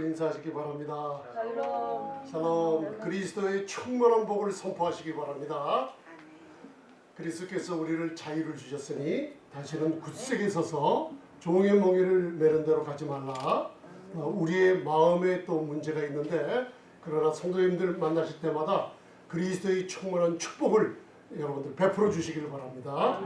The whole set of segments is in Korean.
인사하시기 바랍니다. 샬롬. 샬롬. 그리스도의 충만한 복을 선포하시기 바랍니다. 그리스도께서 우리를 자유를 주셨으니 다시는 굳세게 서서 종의 멍에를 매는 대로 가지 말라. 우리의 마음에 또 문제가 있는데, 그러나 성도님들 만나실 때마다 그리스도의 충만한 축복을 여러분들 베풀어 주시길 바랍니다.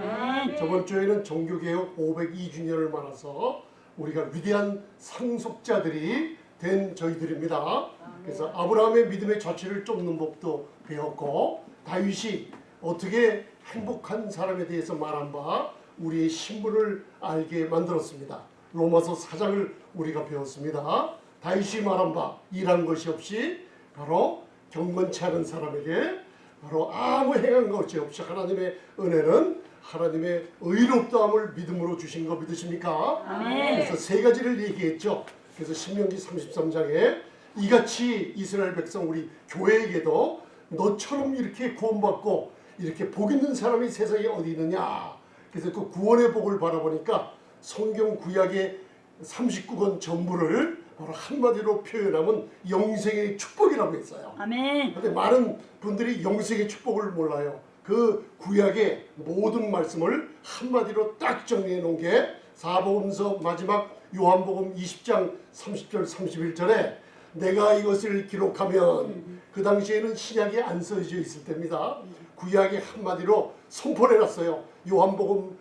저번 주에는 종교개혁 502주년을 맞아서 우리가 위대한 상속자들이 된 저희들입니다. 그래서 아브라함의 믿음의 자취를 쫓는 법도 배웠고, 다윗이 어떻게 행복한 사람에 대해서 말한 바 우리의 신분을 알게 만들었습니다. 로마서 4장을 우리가 배웠습니다. 다윗이 말한 바 일한 것이 없이 바로 경건치 않은 사람에게 바로 아무 행한 것이 없이 하나님의 은혜는 하나님의 의롭다함을 믿음으로 주신 거 믿으십니까? 아멘. 그래서 세 가지를 얘기했죠. 그래서 신명기 33장에 이같이 이스라엘 백성 우리 교회에게도 너처럼 이렇게 구원받고 이렇게 복 있는 사람이 세상에 어디 있느냐. 그래서 그 구원의 복을 바라보니까 성경 구약의 39권 전부를 바로 한마디로 표현하면 영생의 축복이라고 했어요. 아멘. 그런데 많은 분들이 영생의 축복을 몰라요. 그 구약의 모든 말씀을 한마디로 딱 정리해 놓은 게 사복음서 마지막 요한복음 20장 30절 31절에 내가 이것을 기록하면, 그 당시에는 신약이 안 써져 있을 때입니다. 구약의 한마디로 선포해 놨어요. 요한복음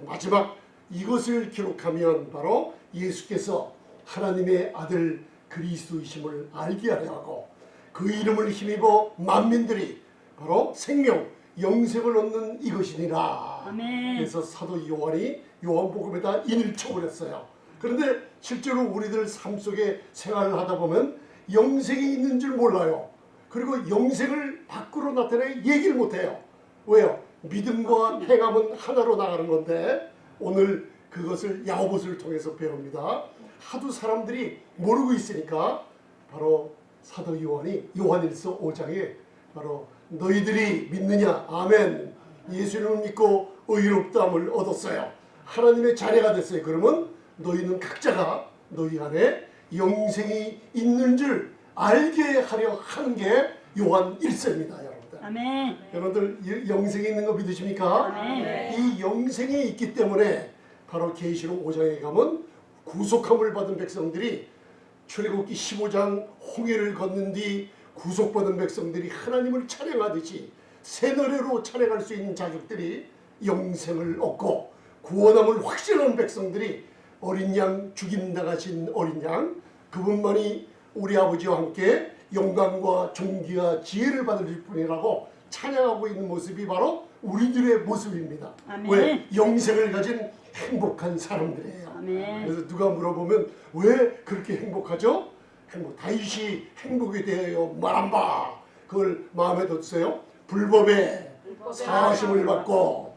마지막 이것을 기록하면 바로 예수께서 하나님의 아들 그리스도이심을 알게 하려 하고 그 이름을 힘입어 만민들이 바로 생명 영생을 얻는 이것이니라. 아멘. 그래서 사도 요한이 요한복음에다 인을 쳐버렸어요. 그런데 실제로 우리들 삶 속에 생활을 하다 보면 영생이 있는 줄 몰라요. 그리고 영생을 밖으로 나타내 얘기를 못해요. 왜요? 믿음과 행함은 하나로 나가는 건데, 오늘 그것을 야고보서를 통해서 배웁니다. 하도 사람들이 모르고 있으니까 바로 사도 요한이 요한일서 5장에 바로 너희들이 믿느냐? 아멘. 예수님을 믿고 의롭다함을 얻었어요. 하나님의 자녀가 됐어요. 그러면 너희는 각자가 너희 안에 영생이 있는 줄 알게 하려 하는 게 요한 1서입니다. 여러분들. 아멘. 여러분들 영생이 있는 거 믿으십니까? 아멘. 이 영생이 있기 때문에 바로 계시록 5장에 가면 구속함을 받은 백성들이 출애굽기 15장 홍해를 걷는 뒤 구속받은 백성들이 하나님을 찬양하듯이 새노래로 찬양할 수 있는 자격들이 영생을 얻고, 구원함을 확신하는 백성들이 어린 양 죽임당하신 어린 양 그분만이 우리 아버지와 함께 영광과 존귀와 지혜를 받을 뿐이라고 찬양하고 있는 모습이 바로 우리들의 모습입니다. 아멘. 왜? 영생을 가진 행복한 사람들이에요. 아멘. 그래서 누가 물어보면 왜 그렇게 행복하죠? 다윗이 행복에 대하여 말한 바 그걸 마음에 뒀어요. 불법에 사하심을 받고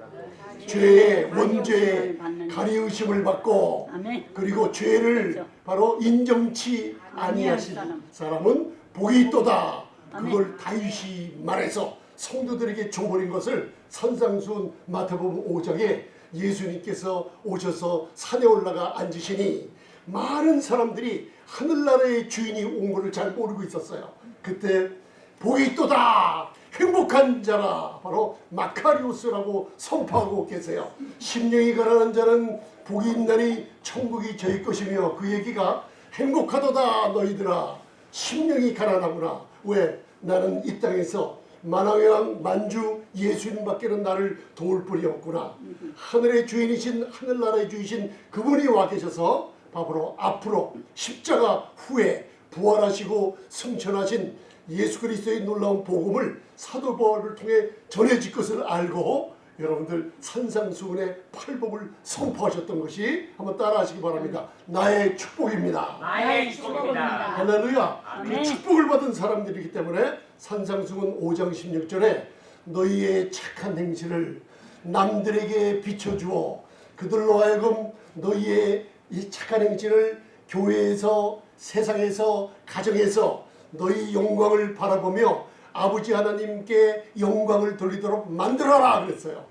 죄의 원죄에 가리우심을 받고, 아멘. 그리고 죄를 바로 인정치 아니하신 사람은 복이 있도다. 그걸 다윗이 말해서 성도들에게 줘버린 것을 산상수훈 마태복음 5장에 예수님께서 오셔서 산에 올라가 앉으시니 많은 사람들이 하늘나라의 주인이 온 것을 잘 모르고 있었어요. 그때 복이 있도다, 행복한 자라 바로 마카리오스라고 선포하고 계세요. 심령이 가난한 자는 복이 있나니 천국이 저희 것이며, 그 얘기가 행복하도다 너희들아, 심령이 가난하구나. 왜? 나는 이 땅에서 만왕왕 만주 예수님밖에는 나를 도울 분이 없구나. 하늘의 주인이신, 하늘나라의 주이신 그분이 와 계셔서 바로 앞으로 십자가 후에 부활하시고 승천하신 예수 그리스도의 놀라운 복음을 사도 바울을 통해 전해질 것을 알고 여러분들 산상수훈의 팔복을 선포하셨던 것이, 한번 따라하시기 바랍니다. 나의 축복입니다. 나의 축복입니다. 할렐루야. 그 축복을 받은 사람들이기 때문에 산상수훈 5장 16절에 너희의 착한 행실을 남들에게 비춰주어 그들로 하여금 너희의 이 착한 행실을 교회에서, 세상에서, 가정에서 너희 영광을 바라보며 아버지 하나님께 영광을 돌리도록 만들어라 그랬어요.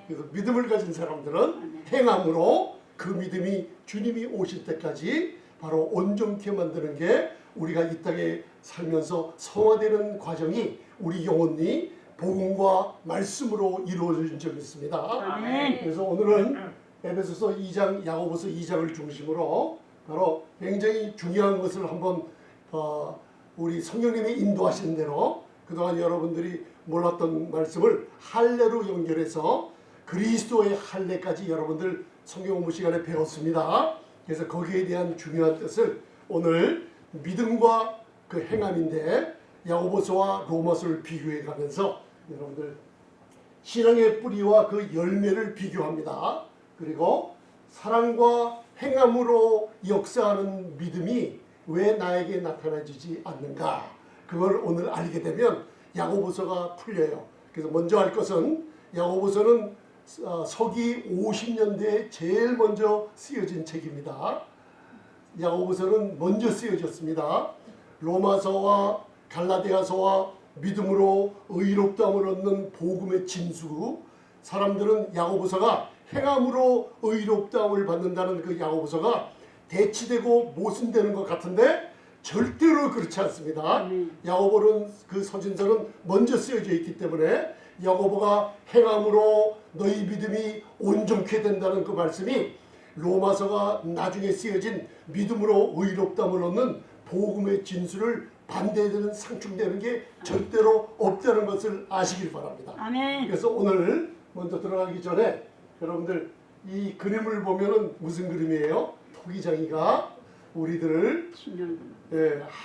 그래서 믿음을 가진 사람들은 행함으로 그 믿음이 주님이 오실 때까지 바로 온전케 만드는 게 우리가 이 땅에 살면서 성화되는 과정이 우리 영혼이 복음과 말씀으로 이루어진 적이 있습니다. 아멘. 그래서 오늘은 에베소서 2장, 야고보서 2장을 중심으로 바로 굉장히 중요한 것을 한번 우리 성령님이 인도하신 대로 그동안 여러분들이 몰랐던 말씀을 할례로 연결해서 그리스도의 할례까지 여러분들 성경 공부 시간에 배웠습니다. 그래서 거기에 대한 중요한 뜻을 오늘 믿음과 그 행함인데 야고보서와 로마서를 비교해 가면서 여러분들 신앙의 뿌리와 그 열매를 비교합니다. 그리고 사랑과 행함으로 역사하는 믿음이 왜 나에게 나타나지지 않는가, 그걸 오늘 알게 되면 야고보서가 풀려요. 그래서 먼저 할 것은 야고보서는 서기 50년대에 제일 먼저 쓰여진 책입니다. 야고보서는 먼저 쓰여졌습니다. 로마서와 갈라디아서와 믿음으로 의롭다함을 얻는 복음의 진수, 사람들은 야고보서가 행함으로 의롭다함을 받는다는 그 야고보서가 대치되고 모순되는 것 같은데 절대로 그렇지 않습니다. 야고보는 그 서신서는 먼저 쓰여져 있기 때문에 야고보가 행함으로 너희 믿음이 온전케 된다는 그 말씀이 로마서가 나중에 쓰여진 믿음으로 의롭다함을 얻는 복음의 진수를 반대되는 상충되는 게 절대로 없다는 것을 아시길 바랍니다. 아멘. 그래서 오늘 먼저 들어가기 전에 여러분들 이 그림을 보면은 무슨 그림이에요? 토기장이가 우리들을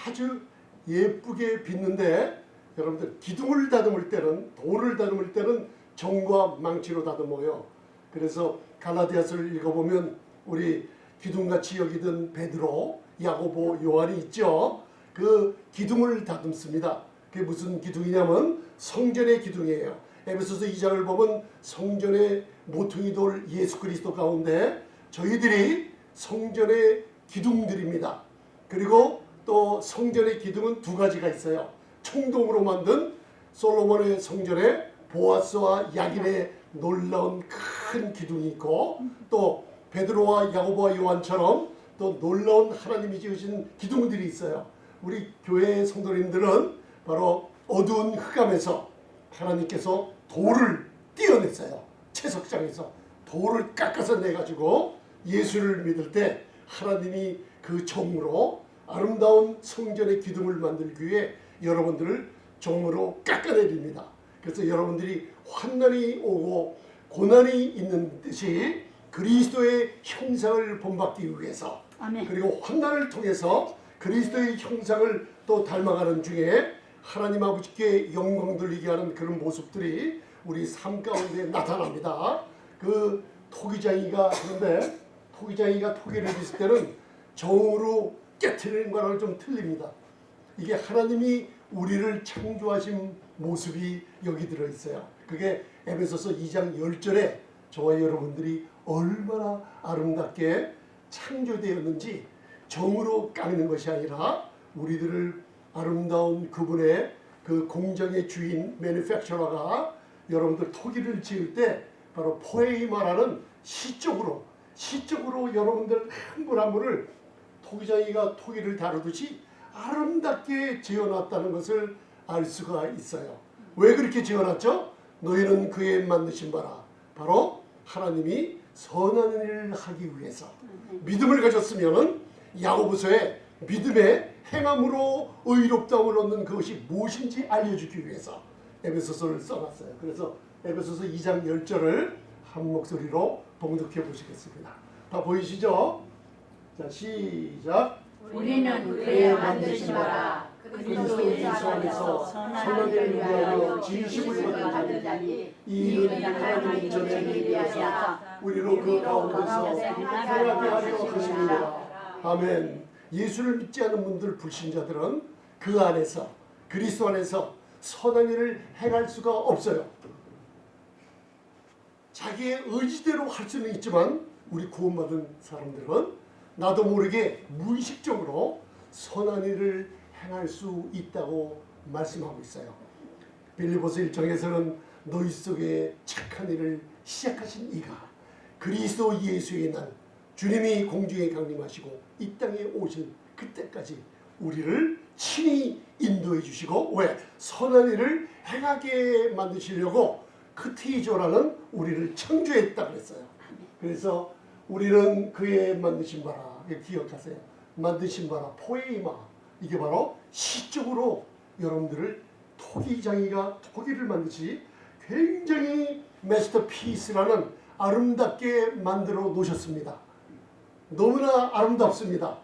아주 예쁘게 빚는데 여러분들 기둥을 다듬을 때는, 돌을 다듬을 때는 정과 망치로 다듬어요. 그래서 갈라디아서를 읽어보면 우리 기둥같이 여기던 베드로, 야고보, 요한이 있죠. 그 기둥을 다듬습니다. 그게 무슨 기둥이냐면 성전의 기둥이에요. 에베소서 2장을 보면 성전의 모퉁이 돌 예수 그리스도 가운데 저희들이 성전의 기둥들입니다. 그리고 또 성전의 기둥은 두 가지가 있어요. 청동으로 만든 솔로몬의 성전에 보아스와 야긴의 놀라운 큰 기둥이 있고, 또 베드로와 야고보와 요한처럼 또 놀라운 하나님이 지으신 기둥들이 있어요. 우리 교회의 성도님들은 바로 어두운 흑암에서 하나님께서 돌을 띄어냈어요. 채석장에서 돌을 깎아서 내가지고 예수를 믿을 때 하나님이 그 종으로 아름다운 성전의 기둥을 만들기 위해 여러분들을 종으로 깎아내립니다. 그래서 여러분들이 환난이 오고 고난이 있는 듯이 그리스도의 형상을 본받기 위해서, 아멘. 그리고 환난을 통해서 그리스도의 형상을 또 닮아가는 중에 하나님 아버지께 영광 돌리게 하는 그런 모습들이 우리 삶 가운데 나타납니다. 그 토기장이가, 그런데 토기장이가 토기를 빚을 때는 정으로 깨트리는 거랑 좀 틀립니다. 이게 하나님이 우리를 창조하신 모습이 여기 들어있어요. 그게 에베소서 2장 10절에 저와 여러분들이 얼마나 아름답게 창조되었는지 정으로 깎는 것이 아니라 우리들을 아름다운 그분의 그 공장의 주인 매니팩처러가 여러분들 토기를 지을 때 바로 포에이마라는 시적으로 여러분들 한 분 한 분을 토기장이가 토기를 다루듯이 아름답게 지어놨다는 것을 알 수가 있어요. 왜 그렇게 지어놨죠? 너희는 그의 만드신 바라, 바로 하나님이 선한 일을 하기 위해서 믿음을 가졌으면 야고보서에 믿음의 행함으로 의롭다함을 얻는 그것이 무엇인지 알려주기 위해서 에베소서를 써놨어요. 그래서 에베소서 2장 10절을 한 목소리로 봉독해 보시겠습니다. 다 보이시죠? 자, 시작. 우리는 그의 만드신 바라 그리스도 예수 안에서 선한 일을 위하여 진심을 받는 자니 이는 하나님의 전쟁에 비하여 우리로 그 가운데서 행하게 하려 하십니다. 아멘. 예수를 믿지 않는 분들, 불신자들은 그 안에서, 그리스도 안에서 선한 일을 행할 수가 없어요. 자기의 의지대로 할 수는 있지만 우리 구원받은 사람들은 나도 모르게 무의식적으로 선한 일을 행할 수 있다고 말씀하고 있어요. 빌립보서 1장에서는 너희 속에 착한 일을 시작하신 이가 그리스도 예수의 날 주님이 공중에 강림하시고 이 땅에 오신 그때까지 우리를 친히 인도해 주시고 왜? 선한 일을 행하게 만드시려고 크티조라는 우리를 창조했다 그랬어요. 그래서 우리는 그의 만드신 바라, 기억하세요. 만드신 바라 포에이마, 이게 바로 시적으로 여러분들을 토기장이가 토기를 만드시 굉장히 마스터피스라는 아름답게 만들어 놓으셨습니다. 너무나 아름답습니다.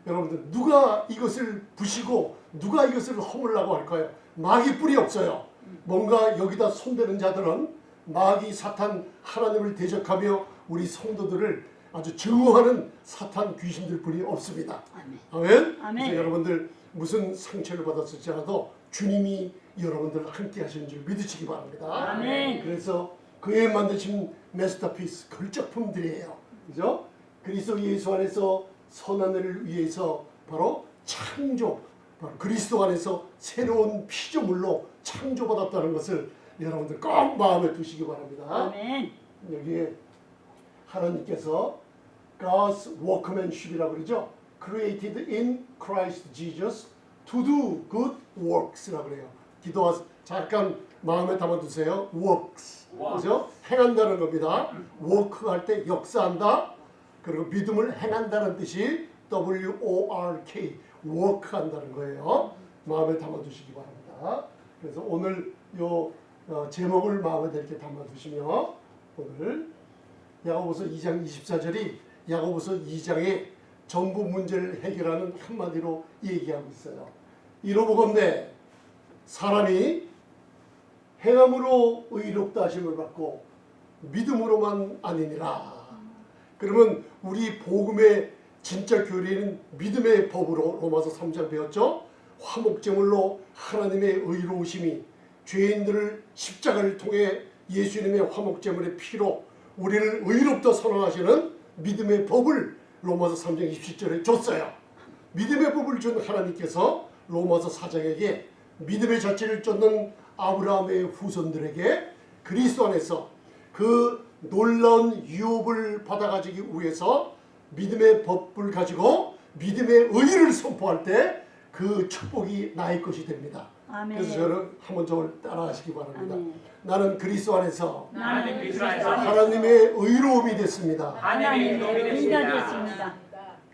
여러분들 누가 이것을 부시고 누가 이것을 허물라고 할까요? 마귀 뿔이 없어요. 뭔가 여기다 손대는 자들은 마귀 사탄 하나님을 대적하며 우리 성도들을 아주 증오하는 사탄 귀신들 뿐이 없습니다. 아멘. 그래서 여러분들 무슨 상처를 받았을지라도 주님이 여러분들 함께 하시는 줄 믿으시기 바랍니다. 아멘. 그래서 그의 만드신 마스터피스 걸작품들이에요. 그죠? 그리스도 예수 안에서 선한 일을 위해서 바로 창조, 바로 그리스도 안에서 새로운 피조물로 창조받았다는 것을 여러분들 꼭 마음에 두시기 바랍니다. 아멘. 여기에 하나님께서 God's workmanship이라고 그러죠. Created in Christ Jesus to do good works라고 그래요. 기도하 잠깐 마음에 담아두세요. works, 그죠? 행한다는 겁니다. work 할 때 역사한다. 그리고 믿음을 행한다는 뜻이 W-O-R-K, work 한다는 거예요. 마음에 담아두시기 바랍니다. 그래서 오늘 요 제목을 마음에 이렇게 담아두시며 오늘 야고보서 2장 24절이 야고보서 2장의 전부 문제를 해결하는 한마디로 얘기하고 있어요. 이로보건대 사람이 행함으로 의롭다 하심을 받고 믿음으로만 아니니라. 그러면 우리 복음의 진짜 교리는 믿음의 법으로 로마서 3장 배웠죠. 화목제물로 하나님의 의로우심이 죄인들을 십자가를 통해 예수님의 화목제물의 피로 우리를 의롭다 선언하시는 믿음의 법을 로마서 3장 27절에 줬어요. 믿음의 법을 준 하나님께서 로마서 4장에게 믿음의 자체를 쫓는 아브라함의 후손들에게 그리스도 안에서 그 놀라운 유업을 받아가지기 위해서 믿음의 법을 가지고 믿음의 의를 선포할 때 그 축복이 나의 것이 됩니다. 아멘. 그래서 저는 한번 저를 따라하시기 바랍니다. 아멘. 나는 그리스도 안에서 나는 그리스도 안에서 하나님의 의로움이 됐습니다. 하나님의 도움이 인간이 됐습니다. 됐습니다.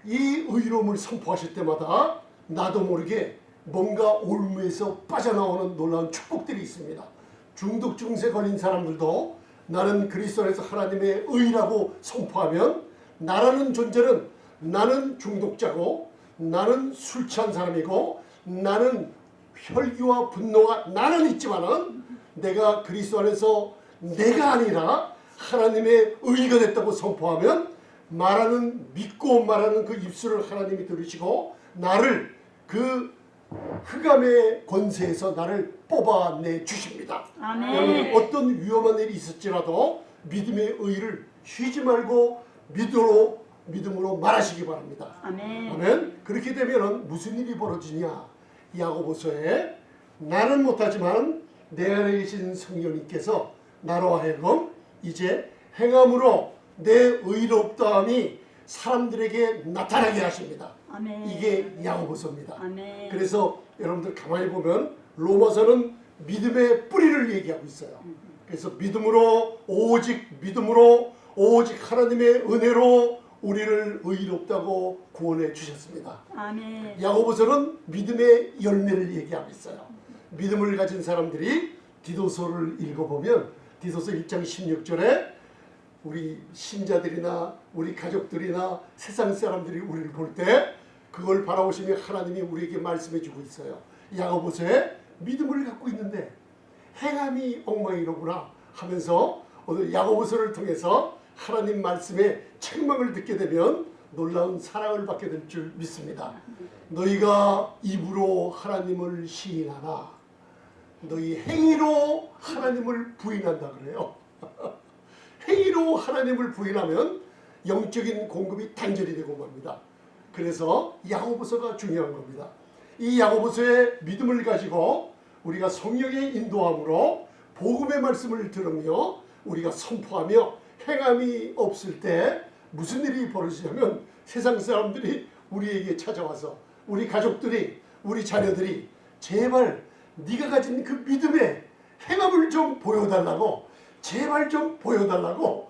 이 의로움을 선포하실 때마다 나도 모르게 뭔가 올무에서 빠져나오는 놀라운 축복들이 있습니다. 중독 증세 걸린 사람들도 나는 그리스도 안에서 하나님의 의라고 선포하면 나라는 존재는 나는 중독자고 나는 술 취한 사람이고 나는 혈기와 분노가 나는 있지만은 내가 그리스도 안에서 내가 아니라 하나님의 의가 됐다고 선포하면 말하는 믿고 말하는 그 입술을 하나님이 들으시고 나를 그 흑암의 권세에서 나를 뽑아내 주십니다. 아멘. 여러분 어떤 위험한 일이 있을지라도 믿음의 의를 쉬지 말고 믿음으로 말하시기 바랍니다. 아멘. 아멘. 그렇게 되면 무슨 일이 벌어지냐? 야고보서에 나는 못하지만 내 안에 계신 성령님께서 나로 하여금 이제 행함으로 내 의롭다함이 사람들에게 나타나게 하십니다. 아멘. 이게 야고보서입니다. 아멘. 그래서 여러분들 가만히 보면 로마서는 믿음의 뿌리를 얘기하고 있어요. 그래서 믿음으로 오직 하나님의 은혜로 우리를 의롭다고 구원해 주셨습니다. 아멘. 야고보서는 믿음의 열매를 얘기하고 있어요. 믿음을 가진 사람들이 디도서를 읽어보면 디도서 1장 16절에 우리 신자들이나 우리 가족들이나 세상 사람들이 우리를 볼 때 그걸 바라보시며 하나님이 우리에게 말씀해 주고 있어요. 야고보서에 믿음을 갖고 있는데 행함이 엉망이로구나 하면서 오늘 야고보서를 통해서 하나님 말씀에 책망을 듣게 되면 놀라운 사랑을 받게 될 줄 믿습니다. 너희가 입으로 하나님을 시인하나 너희 행위로 하나님을 부인한다 그래요. 행위로 하나님을 부인하면 영적인 공급이 단절이 되고 맙니다. 그래서 야고보서가 중요한 겁니다. 이 야고보서의 믿음을 가지고 우리가 성령의 인도함으로 복음의 말씀을 들으며 우리가 선포하며 행함이 없을 때 무슨 일이 벌어지냐면 세상 사람들이 우리에게 찾아와서 우리 가족들이 우리 자녀들이 제발 네가 가진 그 믿음의 행함을 좀 보여달라고 제발 좀 보여달라고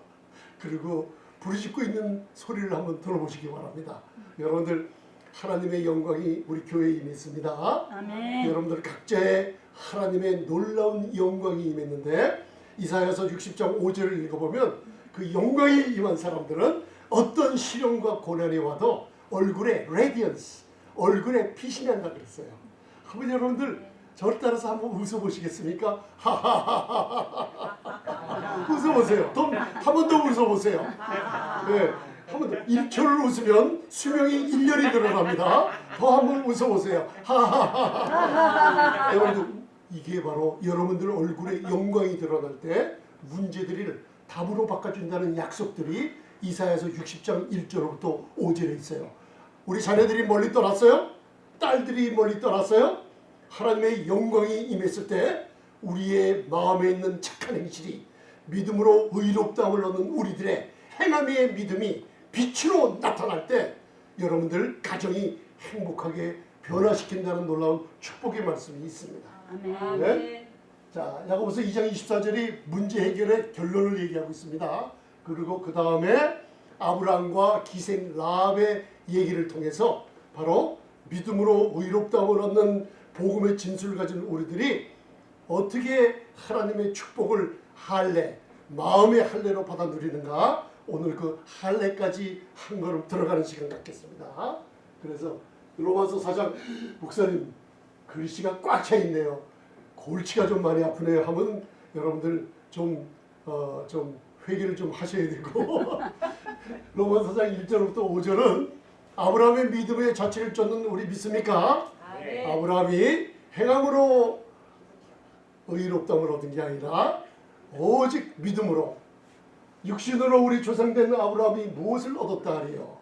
그리고 부르짖고 있는 소리를 한번 들어보시기 바랍니다. 여러분들 하나님의 영광이 우리 교회에 임했습니다. 아멘. 여러분들 각자의 하나님의 놀라운 영광이 임했는데 이사야서 60장 5절을 읽어보면 그 영광이 임한 사람들은 어떤 시련과 고난이 와도 얼굴에 레디언스, 얼굴에 빛이 난다 그랬어요. 한번 여러분들 저를 따라서 한번 웃어보시겠습니까? 하하하하하. 웃어보세요. 한 번 더 웃어보세요. 네, 한 번 더. 1초를 웃으면 수명이 1년이 늘어납니다. 더 한 번 웃어보세요. 하하하하. 여러분들 이게 바로 여러분들 얼굴에 영광이 드러날 때 문제들을 답으로 바꿔준다는 약속들이 이사야서 60장 1절부터 5절에 있어요. 우리 자녀들이 멀리 떠났어요? 딸들이 멀리 떠났어요? 하나님의 영광이 임했을 때 우리의 마음에 있는 착한 행실이 믿음으로 의롭다함을 얻는 우리들의 행함의 믿음이 빛으로 나타날 때 여러분들 가정이 행복하게 변화시킨다는 놀라운 축복의 말씀이 있습니다. 아멘. 네? 자, 야고보서 2장 24절이 문제 해결의 결론을 얘기하고 있습니다. 그리고 그 다음에 아브라함과 기생 라합의 얘기를 통해서 바로 믿음으로 의롭다함을 얻는 복음의 진술을 가진 우리들이 어떻게 하나님의 축복을 할례, 마음의 할례로 받아 누리는가 오늘 그 할례까지 한 걸음 들어가는 시간 갖겠습니다. 그래서 로마서 4장 목사님 글씨가 꽉 차 있네요. 골치가 좀 많이 아프네요 하면 여러분들 좀 회개를 좀 하셔야 되고 로마서 4장 1절부터 5절은 아브라함의 믿음의 자체를 쫓는 우리 믿습니까? 아브라함이 행함으로 의롭다함을 얻은 게 아니라 오직 믿음으로 육신으로 우리 조상된 아브라함이 무엇을 얻었다 하리요?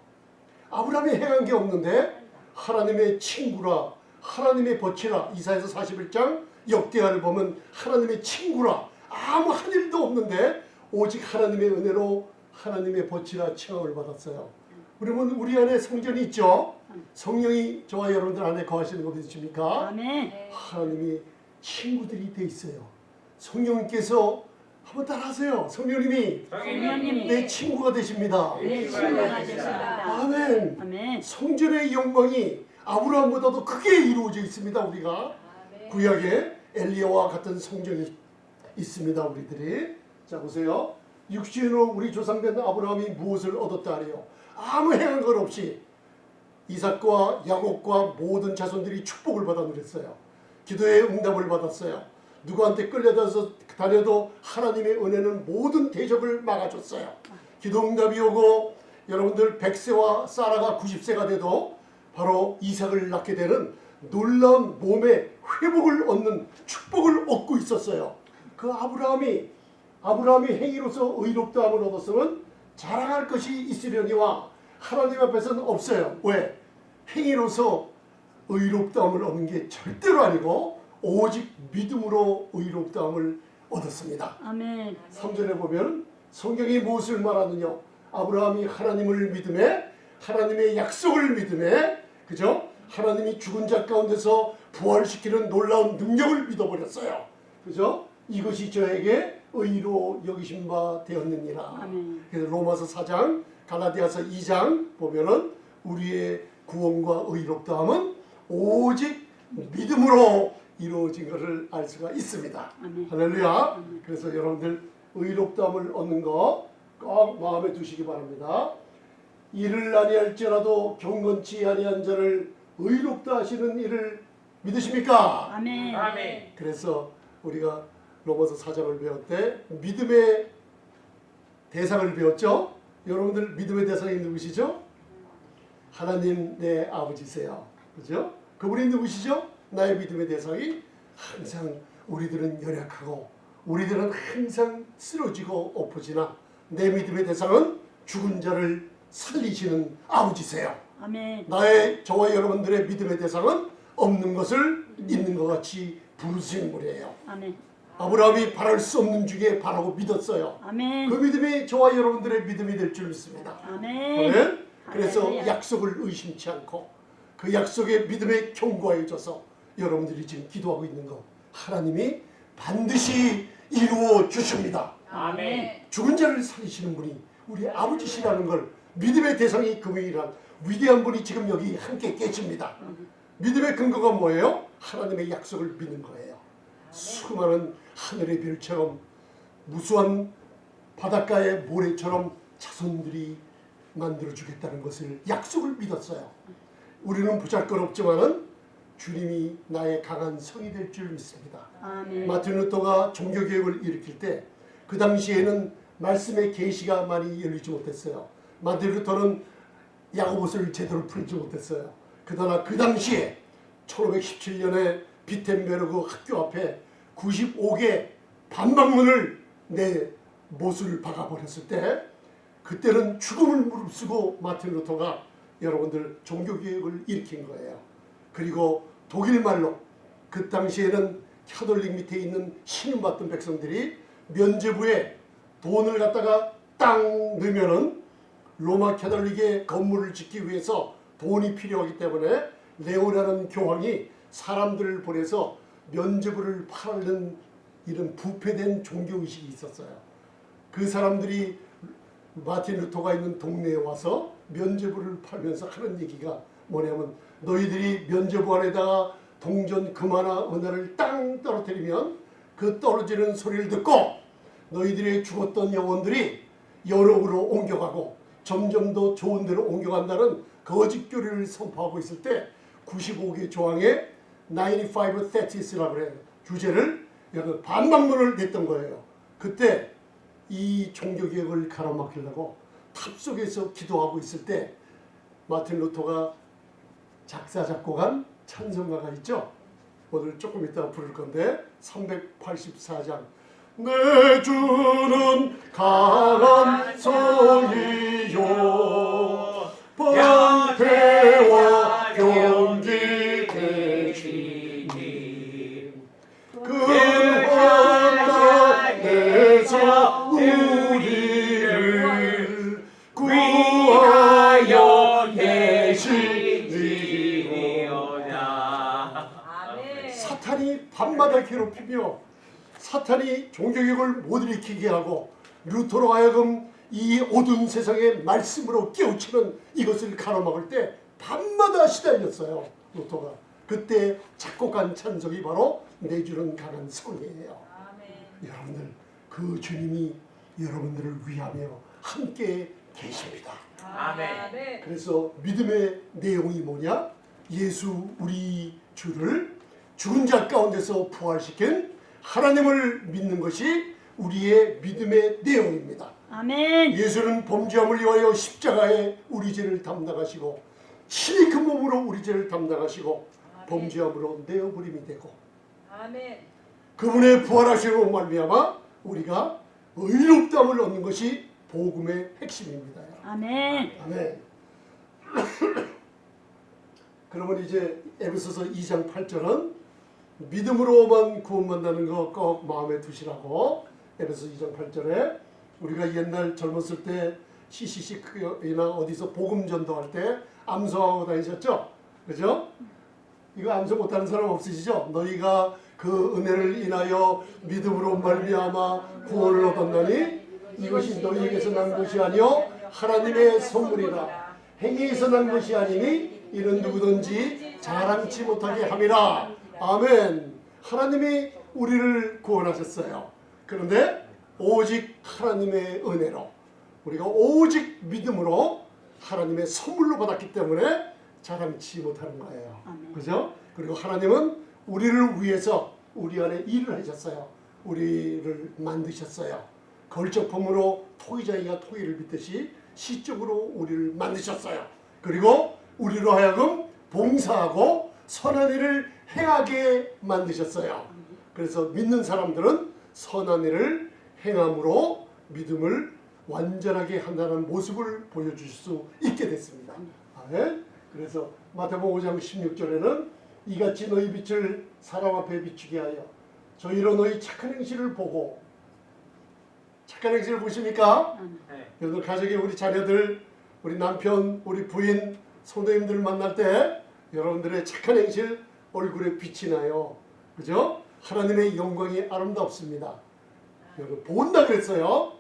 아브라함이 행한 게 없는데 하나님의 친구라 하나님의 벗이라 이사야서 41장 역대하를 보면 하나님의 친구라 아무 한 일도 없는데 오직 하나님의 은혜로 하나님의 벗이라 칭함을 받았어요. 그러면 우리 안에 성전이 있죠. 성령이 저와 여러분들 안에 거하시는 거 믿으십니까? 아멘. 하나님이 친구들이 돼 있어요. 성령님께서 한번 따라하세요. 성령님이 성령님이 내 친구가 되십니다. 내 친구가 되십니다. 아멘. 아멘. 성전의 영광이 아브라함보다도 크게 이루어져 있습니다. 우리가 구약에 엘리야와 같은 성전이 있습니다. 우리들이 자 보세요. 육신으로 우리 조상된 아브라함이 무엇을 얻었다 하래요? 아무 행한 것 없이 이삭과 야곱과 모든 자손들이 축복을 받아 누렸어요. 기도의 응답을 받았어요. 누구한테 끌려다서 다녀도 하나님의 은혜는 모든 대적을 막아줬어요. 기도 응답이 오고 여러분들 100세와 사라가 90세가 돼도 바로 이삭을 낳게 되는 놀라운 몸의 회복을 얻는 축복을 얻고 있었어요. 그 아브라함이 행위로서 의롭다함을 얻었으면 자랑할 것이 있으려니와 하나님 앞에서는 없어요. 왜? 행위로서 의롭다함을 얻는 게 절대로 아니고 오직 믿음으로 의롭다함을 얻었습니다. 아멘. 3절에 보면 성경이 무엇을 말하느냐? 아브라함이 하나님을 믿음에 하나님의 약속을 믿음에 그죠? 하나님이 죽은 자 가운데서 부활시키는 놀라운 능력을 믿어버렸어요. 그죠? 이것이 저에게 의로 여기신 바 되었느니라. 아멘. 그래서 로마서 4장, 갈라디아서 2장 보면은 우리의 구원과 의롭다함은 오직 믿음으로 이루어진 것을 알 수가 있습니다. 아멘. 할렐루야. 아멘. 그래서 여러분들 의롭다함을 얻는 거 꼭 마음에 두시기 바랍니다. 이를 아니할지라도 경건치 아니한 자를 의롭다 하시는 이를 믿으십니까? 아멘. 아멘. 그래서 우리가 로마서 4장을 배울 때 믿음의 대상을 배웠죠. 여러분들 믿음의 대상이 누구시죠? 하나님 내 아버지세요. 그죠? 그분이 누구시죠? 나의 믿음의 대상이 항상 우리들은 연약하고 우리들은 항상 쓰러지고 엎어지나 내 믿음의 대상은 죽은 자를 살리시는 아버지세요. 아멘. 저와 여러분들의 믿음의 대상은 없는 것을 있는 것 같이 부르시는 분이에요. 아멘. 아브라함이 바랄 수 없는 중에 바라고 믿었어요. 아멘. 그 믿음이 저와 여러분들의 믿음이 될 줄 믿습니다. 아멘. 아멘. 그래서 할렐루야. 약속을 의심치 않고 그 약속의 믿음에 견고해져서 여러분들이 지금 기도하고 있는 거 하나님이 반드시 이루어 주십니다. 아멘. 죽은 자를 살리시는 분이 우리 아버지시라는 걸 믿음의 대상이 그분이란 위대한 분이 지금 여기 함께 계십니다. 믿음의 근거가 뭐예요? 하나님의 약속을 믿는 거예요. 수많은 하늘의 별처럼 무수한 바닷가의 모래처럼 자손들이 만들어주겠다는 것을 약속을 믿었어요. 우리는 보잘것없지만은 주님이 나의 강한 성이 될 줄 믿습니다. 아멘. 마틴 루터가 종교개혁을 일으킬 때 그 당시에는 말씀의 계시가 많이 열리지 못했어요. 마틴 루터는 야고보서를 제대로 풀지 못했어요. 그러나 그 당시에 1517년에 비텐베르그 학교 앞에 95개 반박문을 내 못을 박아버렸을 때 그때는 죽음을 무릅쓰고 마틴 루터가 여러분들 종교개혁을 일으킨 거예요. 그리고 독일말로 그 당시에는 캐톨릭 밑에 있는 신음받던 백성들이 면죄부에 돈을 갖다가 땅 넣으면은 로마 캐톨릭의 건물을 짓기 위해서 돈이 필요하기 때문에 레오라는 교황이 사람들을 보내서 면죄부를 팔는 이런 부패된 종교의식이 있었어요. 그 사람들이 마틴 루터가 있는 동네에 와서 면죄부를 팔면서 하는 얘기가 뭐냐면 너희들이 면죄부 안에다가 동전 금하나 은하를 땅 떨어뜨리면 그 떨어지는 소리를 듣고 너희들의 죽었던 영혼들이 여름으로 옮겨가고 점점 더 좋은 데로 옮겨간다는 거짓 교리를 선포하고 있을 때 95개 조항에 95 Thesis라고 그래요. 주제를 반박문을 냈던 거예요. 그때 이 종교개혁을 가로막히려고 탑 속에서 기도하고 있을 때 마틴 루터가 작사 작곡한 찬송가가 있죠. 오늘 조금 이따가 부를 건데 384장 내 주는 강한 성이요 방패와 경기 대신이 근환당에서 우리를 구하여 계시리로다. 사탄이 밤마다 괴롭히며 사탄이 종교개혁을 못 일으키게 하고 루터로 하여금 이 어두운 세상의 말씀으로 깨우치는 이것을 가로막을 때 밤마다 시달렸어요. 루터가. 그때 작곡한 찬송이 바로 내주는 강한 성이에요. 여러분들 그 주님이 여러분들을 위하며 함께 계십니다. 아멘. 그래서 믿음의 내용이 뭐냐? 예수 우리 주를 죽은 자 가운데서 부활시킨 하나님을 믿는 것이 우리의 믿음의 내용입니다. 아멘. 예수는 범죄함을 위하여 십자가에 우리 죄를 담당하시고 신이 그 몸으로 우리 죄를 담당하시고 범죄함으로 내어버림이 되고 그분의 부활하심으로 말미암아 우리가 의롭다함을 얻는 것이 복음의 핵심입니다. 아멘. 아멘. 그러면 이제 에베소서 2장 8절은 믿음으로만 구원받는 거 꼭 마음에 두시라고 에베소 2장 8절에 우리가 옛날 젊었을 때 CCC나 어디서 복음 전도할 때 암송하고 다니셨죠? 그죠? 이거 암송 못하는 사람 없으시죠? 너희가 그 은혜를 인하여 믿음으로 말미암아 구원을 얻었나니 이것이 너희에게서 난 것이 아니요 하나님의 선물이라. 행위에서 난 것이 아니니 이는 누구든지 자랑치 못하게 함이라. 아멘. 하나님이 우리를 구원하셨어요. 그런데 오직 하나님의 은혜로 우리가 오직 믿음으로 하나님의 선물로 받았기 때문에 자랑치 못하는 거예요. 그죠? 그리고 하나님은 우리를 위해서 우리 안에 일을 하셨어요. 우리를 만드셨어요. 걸적품으로 토기장이가 토기를 빗듯이 시적으로 우리를 만드셨어요. 그리고 우리로 하여금 봉사하고 선한 일을 행하게 만드셨어요. 그래서 믿는 사람들은 선한 일을 행함으로 믿음을 완전하게 한다는 모습을 보여줄 수 있게 됐습니다. 아멘. 그래서 마태복음 5장 16절에는 이같이 너희 빛을 사람 앞에 비추게 하여 저희로 너희 착한 행실을 보고 착한 행실을 보십니까? 네. 여러분 가족의 우리 자녀들, 우리 남편, 우리 부인, 성도님들 만날 때 여러분들의 착한 행실 얼굴에 빛이 나요. 그죠? 하나님의 영광이 아름답습니다. 여러분 본다 그랬어요.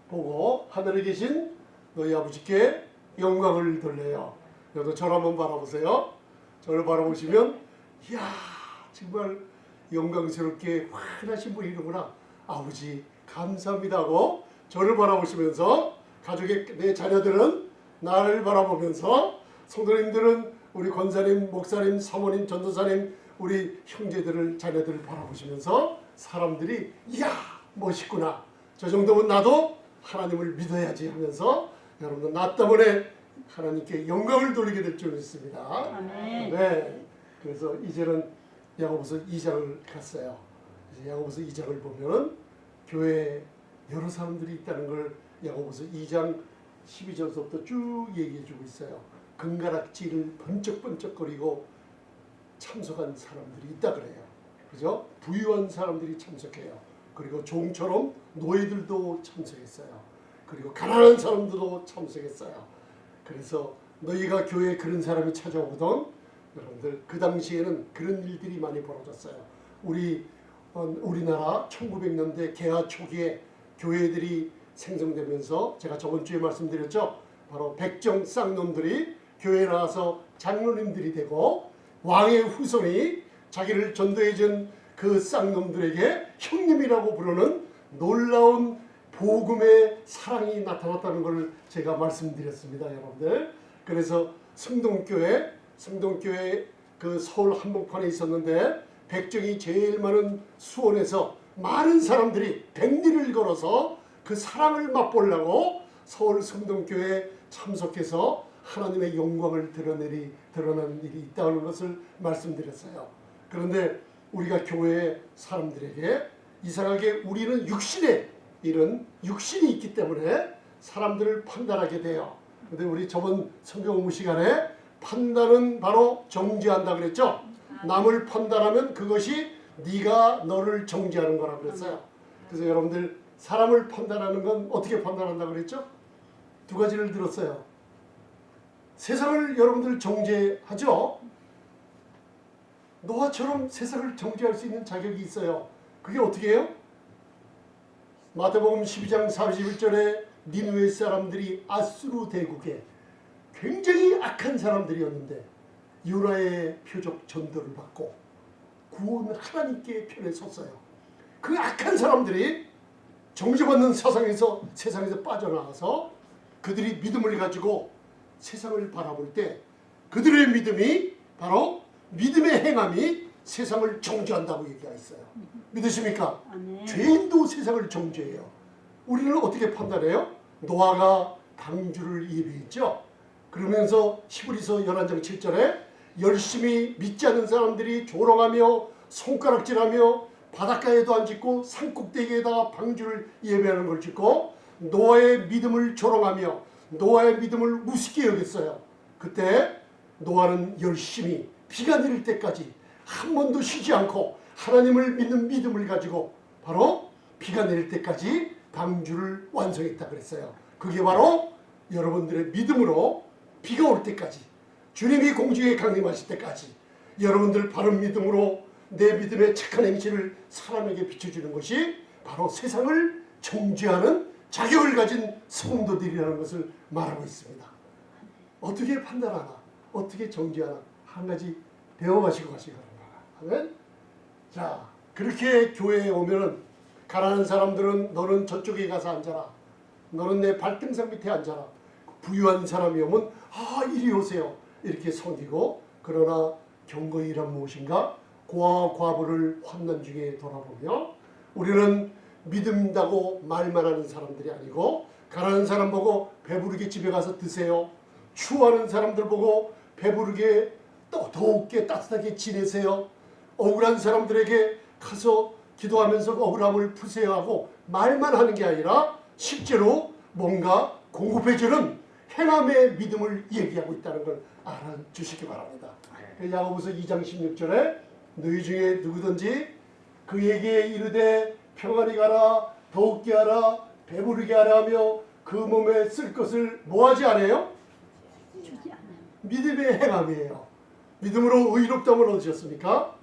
보고 하늘에 계신 너희 아버지께 영광을 돌려요. 여러분 저를 한번 바라보세요. 저를 바라보시면 이야 정말 영광스럽게 환하신 분이구나. 아버지 감사합니다 하고 저를 바라보시면서 가족의 내 자녀들은 나를 바라보면서 성도님들은 우리 권사님, 목사님, 사모님, 전도사님 우리 형제들을 자녀들을 바라보시면서 사람들이 이야 멋있구나. 저 정도면 나도 하나님을 믿어야지 하면서 여러분들 나 때문에 하나님께 영광을 돌리게 될 줄 믿습니다. 아멘. 네. 그래서 이제는 야고보서 2장을 갔어요. 이제 야고보서 2장을 보면 교회에 여러 사람들이 있다는 걸 야고보서 2장 12절부터 쭉 얘기해 주고 있어요. 금가락지를 번쩍번쩍거리고 참석한 사람들이 있다 그래요. 그죠? 부유한 사람들이 참석해요. 그리고 종처럼 노예들도 참석했어요. 그리고 가난한 사람들도 참석했어요. 그래서 너희가 교회에 그런 사람이 찾아오거든. 여러분들 그 당시에는 그런 일들이 많이 벌어졌어요. 우리나라 1900년대 개화 초기에 교회들이 생성되면서 제가 저번 주에 말씀드렸죠. 바로 백정 쌍놈들이 교회에 나와서 장로님들이 되고 왕의 후손이 자기를 전도해준 그 쌍놈들에게 형님이라고 부르는 놀라운 복음의 사랑이 나타났다는 걸 제가 말씀드렸습니다, 여러분들. 그래서 성동교회 그 서울 한복판에 있었는데 백정이 제일 많은 수원에서 많은 사람들이 백리를 걸어서 그 사랑을 맛보려고 서울 성동교회에 참석해서 하나님의 영광을 드러내는 일이 있다는 것을 말씀드렸어요. 그런데 우리가 교회 사람들에게 이상하게 우리는 육신이 있기 때문에 사람들을 판단하게 돼요. 근데 우리 저번 성경 공부 시간에 판단은 바로 정죄한다 그랬죠. 남을 판단하면 그것이 네가 너를 정죄하는 거라고 그랬어요. 그래서 여러분들 사람을 판단하는 건 어떻게 판단한다 그랬죠? 두 가지를 들었어요. 세상을 여러분들 정죄하죠. 노아처럼 세상을 정죄할 수 있는 자격이 있어요. 그게 어떻게 해요? 마태복음 12장 41절에 니느웨 사람들이 아수르 대국에 굉장히 악한 사람들이었는데 요나의 표적 전도를 받고 구원 하나님께 편에 섰어요. 그 악한 사람들이 정죄받는 세상에서 빠져나와서 그들이 믿음을 가지고 세상을 바라볼 때 그들의 믿음이 바로 믿음의 행함이 세상을 정죄한다고 얘기가 있어요. 믿으십니까? 아멘. 죄인도 세상을 정죄해요. 우리는 어떻게 판단해요? 노아가 방주를 예비했죠. 그러면서 히브리서 11장 7절에 열심히 믿지 않는 사람들이 조롱하며 손가락질하며 바닷가에도 안 짓고 산꼭대기에다가 방주를 예배하는 걸 짓고 노아의 믿음을 조롱하며 노아의 믿음을 우습게 여겼어요. 그때 노아는 열심히 비가 내릴 때까지 한 번도 쉬지 않고 하나님을 믿는 믿음을 가지고 바로 비가 내릴 때까지 방주를 완성했다 그랬어요. 그게 바로 여러분들의 믿음으로 비가 올 때까지 주님이 공중에 강림하실 때까지 여러분들 바른 믿음으로 내 믿음의 착한 행실을 사람에게 비춰주는 것이 바로 세상을 정죄하는 자격을 가진 성도들이라는 것을 말하고 있습니다. 어떻게 판단하나, 어떻게 정죄하나 한 가지 배워가시고 가시기 바랍니다. 아멘. 자, 그렇게 교회에 오면은 가난한 사람들은 너는 저쪽에 가서 앉아라. 너는 내 발등상 밑에 앉아라. 부유한 사람이 오면 이리 오세요. 이렇게 섬기고 그러나 경건이란 무엇인가? 고아와 과부를 환난 중에 돌아보며 우리는 믿음다고 말만 하는 사람들이 아니고 가난한 사람 보고 배부르게 집에 가서 드세요. 추워하는 사람들 보고 배부르게 더욱게 따뜻하게 지내세요. 억울한 사람들에게 가서 기도하면서 억울함을 푸세요 하고 말만 하는 게 아니라 실제로 뭔가 공급해주는 행함의 믿음을 얘기하고 있다는 걸 알아주시기 바랍니다. 야고보서 2장 16절에 너희 중에 누구든지 그에게 이르되 평안히 가라 더욱게 하라 배부르게 하라 하며 그 몸에 쓸 것을 뭐하지 않아요? 주지 않아요. 믿음의 행함이에요. 믿음으로 의롭다함을 얻으셨습니까?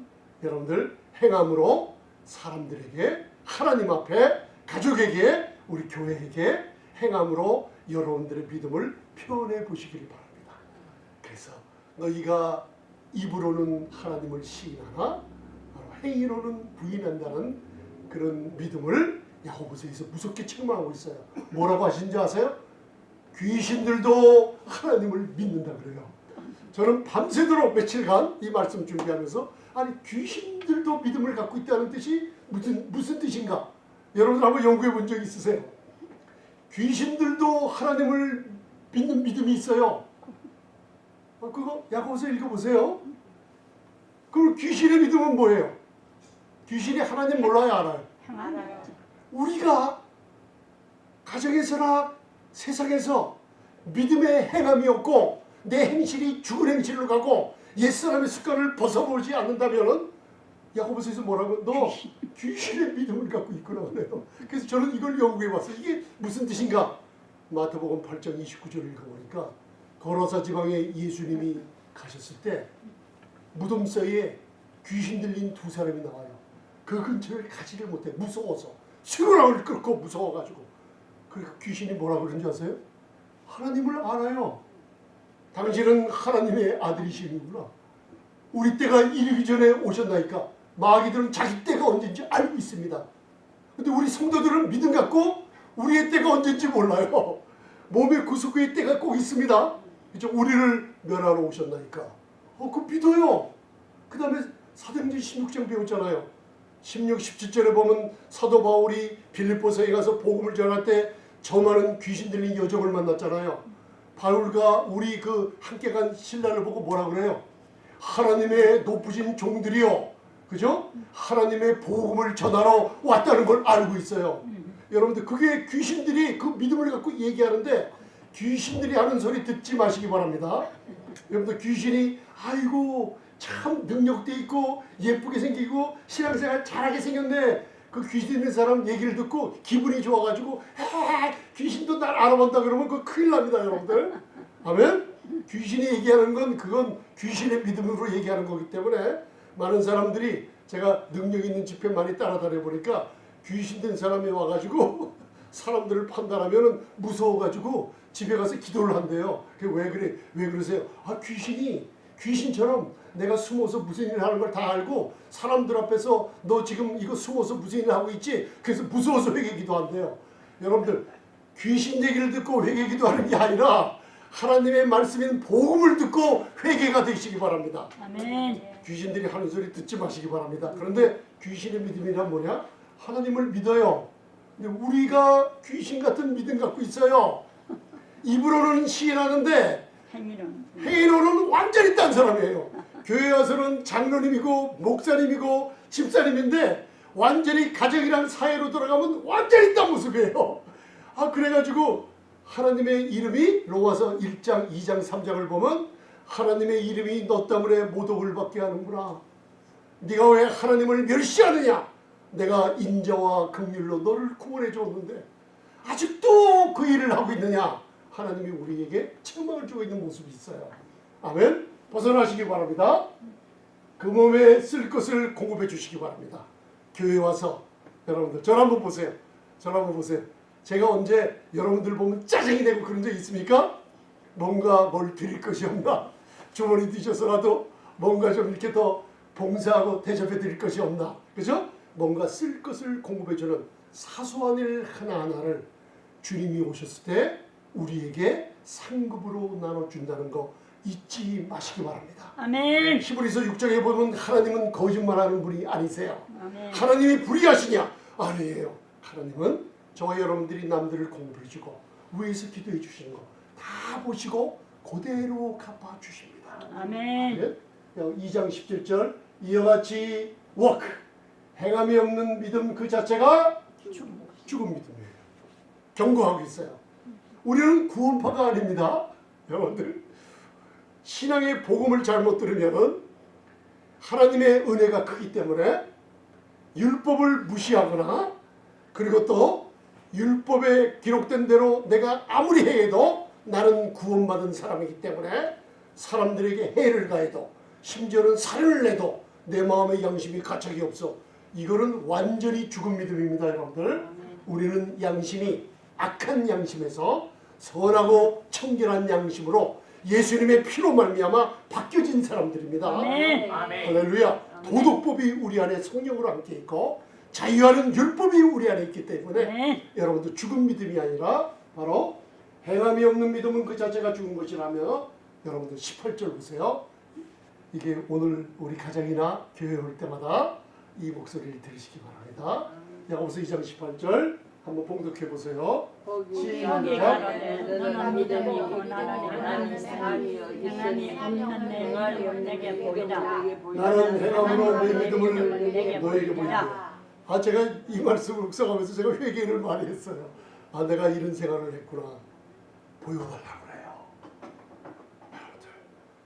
여러분들 행함으로 사람들에게 하나님 앞에 가족에게 우리 교회에게 행함으로 여러분들의 믿음을 표현해 보시기를 바랍니다. 그래서 너희가 입으로는 하나님을 시인하나 행위로는 부인한다는 그런 믿음을 야고보서에서 무섭게 책망하고 있어요. 뭐라고 하신지 아세요? 귀신들도 하나님을 믿는다 그래요. 저는 밤새도록 며칠간 이 말씀 준비하면서 아니 귀신들도 믿음을 갖고 있다는 뜻이 무슨 뜻인가? 여러분들 한번 연구해 본 적 있으세요? 귀신들도 하나님을 믿는 믿음이 있어요. 그거 야고보서 읽어보세요. 그럼 귀신의 믿음은 뭐예요? 귀신이 하나님 몰라요, 알아요? 알아요. 우리가 가정에서나 세상에서 믿음의 행함이 없고 내 행실이 죽은 행실로 가고 옛사람의 습관을 벗어보지 않는다면 야고보서에서 뭐라고? 너 귀신의 믿음을 갖고 있구나 그래요. 그래서 저는 이걸 연구해 봤어요. 이게 무슨 뜻인가? 마태복음 8장 29절을 읽어보니까 거라사 지방에 예수님이 가셨을 때 무덤 사이에 귀신 들린 두 사람이 나와요. 그 근처를 가지를 못해 무서워서 시그널을 끌고 무서워가지고 그 귀신이 뭐라 그러는지 아세요? 하나님을 알아요. 당신은 하나님의 아들이시는구나. 우리 때가 이르기 전에 오셨나이까. 마귀들은 자기 때가 언제인지 알고 있습니다. 근데 우리 성도들은 믿음 갖고 우리의 때가 언제인지 몰라요. 몸의 구속의 때가 꼭 있습니다. 그죠? 우리를 멸하러 오셨나이까. 그 믿어요. 그 다음에 사도행전 16장 배웠잖아요. 16, 17절에 보면 사도 바울이 빌립보서에 가서 복음을 전할 때 저 많은 귀신 들린 여종을 만났잖아요. 바울과 우리 그 함께 간 신라를 보고 뭐라 그래요? 하나님의 높으신 종들이요. 그죠? 하나님의 복음을 전하러 왔다는 걸 알고 있어요. 여러분들 그게 귀신들이 그 믿음을 갖고 얘기하는데 귀신들이 하는 소리 듣지 마시기 바랍니다. 여러분들 귀신이 아이고 참 능력도 있고 예쁘게 생기고 신앙생활 잘하게 생겼네. 그 귀신 있는 사람 얘기를 듣고 기분이 좋아가지고 귀신도 날 알아본다 그러면 그거 큰일 납니다 여러분들. 아멘? 귀신이 얘기하는 건 그건 귀신의 믿음으로 얘기하는 거기 때문에 많은 사람들이 제가 능력 있는 집회 많이 따라다녀 보니까 귀신 된 사람이 와가지고 사람들을 판단하면 무서워가지고 집에 가서 기도를 한대요. 왜 그래? 왜 그러세요? 아 귀신처럼 내가 숨어서 무슨 일을 하는 걸 다 알고 사람들 앞에서 너 지금 이거 숨어서 무슨 일을 하고 있지? 그래서 무서워서 회개 기도한대요. 여러분들 귀신 얘기를 듣고 회개 기도하는 게 아니라 하나님의 말씀인 복음을 듣고 회개가 되시기 바랍니다. 아멘. 귀신들이 하는 소리 듣지 마시기 바랍니다. 그런데 귀신의 믿음이란 뭐냐? 하나님을 믿어요. 근데 우리가 귀신 같은 믿음 갖고 있어요. 입으로는 시인하는데 행위로는 완전히 딴 사람이에요. 교회 와서는 장로님이고 목사님이고 집사님인데 완전히 가정이랑 사회로 돌아가면 완전히 딴 모습이에요. 그래가지고 하나님의 이름이 로마서 1장 2장 3장을 보면 하나님의 이름이 너 때문에 모독을 받게 하는구나. 네가 왜 하나님을 멸시하느냐. 내가 인자와 긍휼로 너를 구원해 줬는데 아직도 그 일을 하고 있느냐. 하나님이 우리에게 책망을 주고 있는 모습이 있어요. 아멘. 벗어나시기 바랍니다. 그 몸에 쓸 것을 공급해 주시기 바랍니다. 교회 와서 여러분들 저를 한번 보세요. 저를 한번 보세요. 제가 언제 여러분들 보면 짜증이 내고 그런 적 있습니까? 뭔가 뭘 드릴 것이 없나? 주머니 뒤져서라도 뭔가 좀 이렇게 더 봉사하고 대접해 드릴 것이 없나? 그죠? 뭔가 쓸 것을 공급해 주는 사소한 일 하나하나를 주님이 오셨을 때 우리에게 상급으로 나눠준다는 거 잊지 마시기 바랍니다. 아멘. 히브리서 6장에 보면 하나님은 거짓말하는 분이 아니세요. 아멘. 하나님이 불의하시냐? 아니에요. 하나님은 저와 여러분들이 남들을 공부해주고 위에서 기도해 주시는 거 다 보시고 그대로 갚아주십니다. 아멘. 2장 17절 이와 같이 워크 행함이 없는 믿음 그 자체가 죽은 믿음이에요. 경고하고 있어요. 우리는 구원파가 아닙니다. 여러분들 신앙의 복음을 잘못 들으면 하나님의 은혜가 크기 때문에 율법을 무시하거나 그리고 또 율법에 기록된 대로 내가 아무리 해도 나는 구원받은 사람이기 때문에 사람들에게 해를 가해도 심지어는 살인을 해도 내 마음의 양심이 가책이 없어. 이거는 완전히 죽은 믿음입니다, 여러분들. 우리는 양심이 악한 양심에서 선하고 청결한 양심으로 예수님의 피로 말미암아 바뀌어진 사람들입니다. 아멘. 할렐루야. 도덕법이 우리 안에 성령으로 함께 있고 자유하는 율법이 우리 안에 있기 때문에 여러분들 죽은 믿음이 아니라 바로 행함이 없는 믿음은 그 자체가 죽은 것이라며 여러분들 18절 보세요. 이게 오늘 우리 가정이나 교회 올 때마다 이 목소리를 들으시기 바랍니다. 야고보서 2장 18절 한번 봉독해 보세요. 거기 시작. 가로되 너는 믿음이 있고 나는 행함이 행함이 없는 내 말이 내게 보이라. 나는 행함으로 내 믿음을 너에게 보이라. 제가 이 말씀을 묵상하면서 제가 회개를 많이 했어요. 내가 이런 생활을 했구나. 보여달라고 그래요.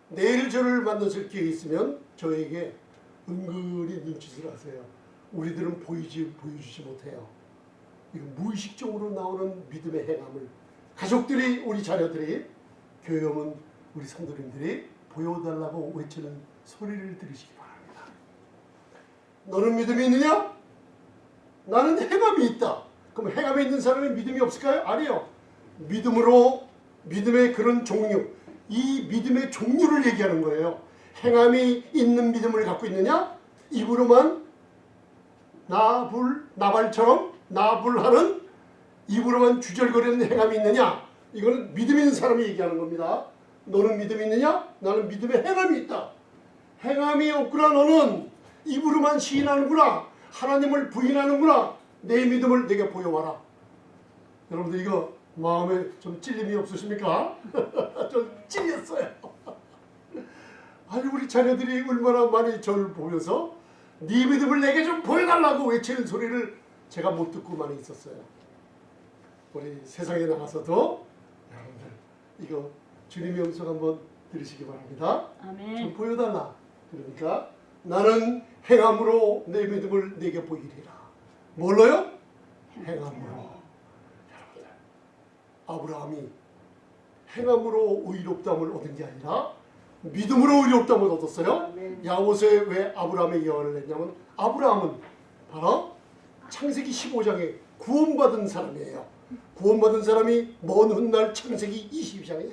내일 저를 만나실 기회 있으면 저에게 은근히 눈짓을 하세요. 우리들은 보여주지 못해요. 이거 무의식적으로 나오는 믿음의 행함을 가족들이 우리 자녀들이 교회 오면 우리 성도님들이 보여달라고 외치는 소리를 들으시기 바랍니다. 너는 믿음이 있느냐? 나는 행함이 있다. 그럼 행함이 있는 사람이 믿음이 없을까요? 아니요. 믿음의 그런 종류, 이 믿음의 종류를 얘기하는 거예요. 행함이 있는 믿음을 갖고 있느냐? 입으로만 나발처럼 나불하는 입으로만 주절거리는 행함이 있느냐? 이거는 믿음 있는 사람이 얘기하는 겁니다. 너는 믿음이 있느냐? 나는 믿음의 행함이 있다. 행함이 없구나. 너는 입으로만 시인하는구나. 하나님을 부인하는구나. 내 믿음을 내게 보여와라. 여러분들 이거 마음에 좀 찔림이 없으십니까? 좀 찔렸어요. 아니 우리 자녀들이 얼마나 많이 저를 보면서 네 믿음을 내게 좀 보여달라고 외치는 소리를 제가 못 듣고 많이 있었어요. 우리 세상에 나가서도 여러분들 이거 주님의 음성 한번 들으시기 바랍니다. 좀 보여달라. 그러니까 나는 행함으로 내 믿음을 내게 보이리라. 뭘로요? 행함으로. 여러분들 아브라함이 행함으로 의롭다함을 얻은 게 아니라 믿음으로 의롭다함을 얻었어요. 야고보서에 왜 아브라함의 예언을 했냐면 아브라함은 바로 창세기 15장에 구원받은 사람이에요. 구원받은 사람이 먼 훗날 창세기 22장에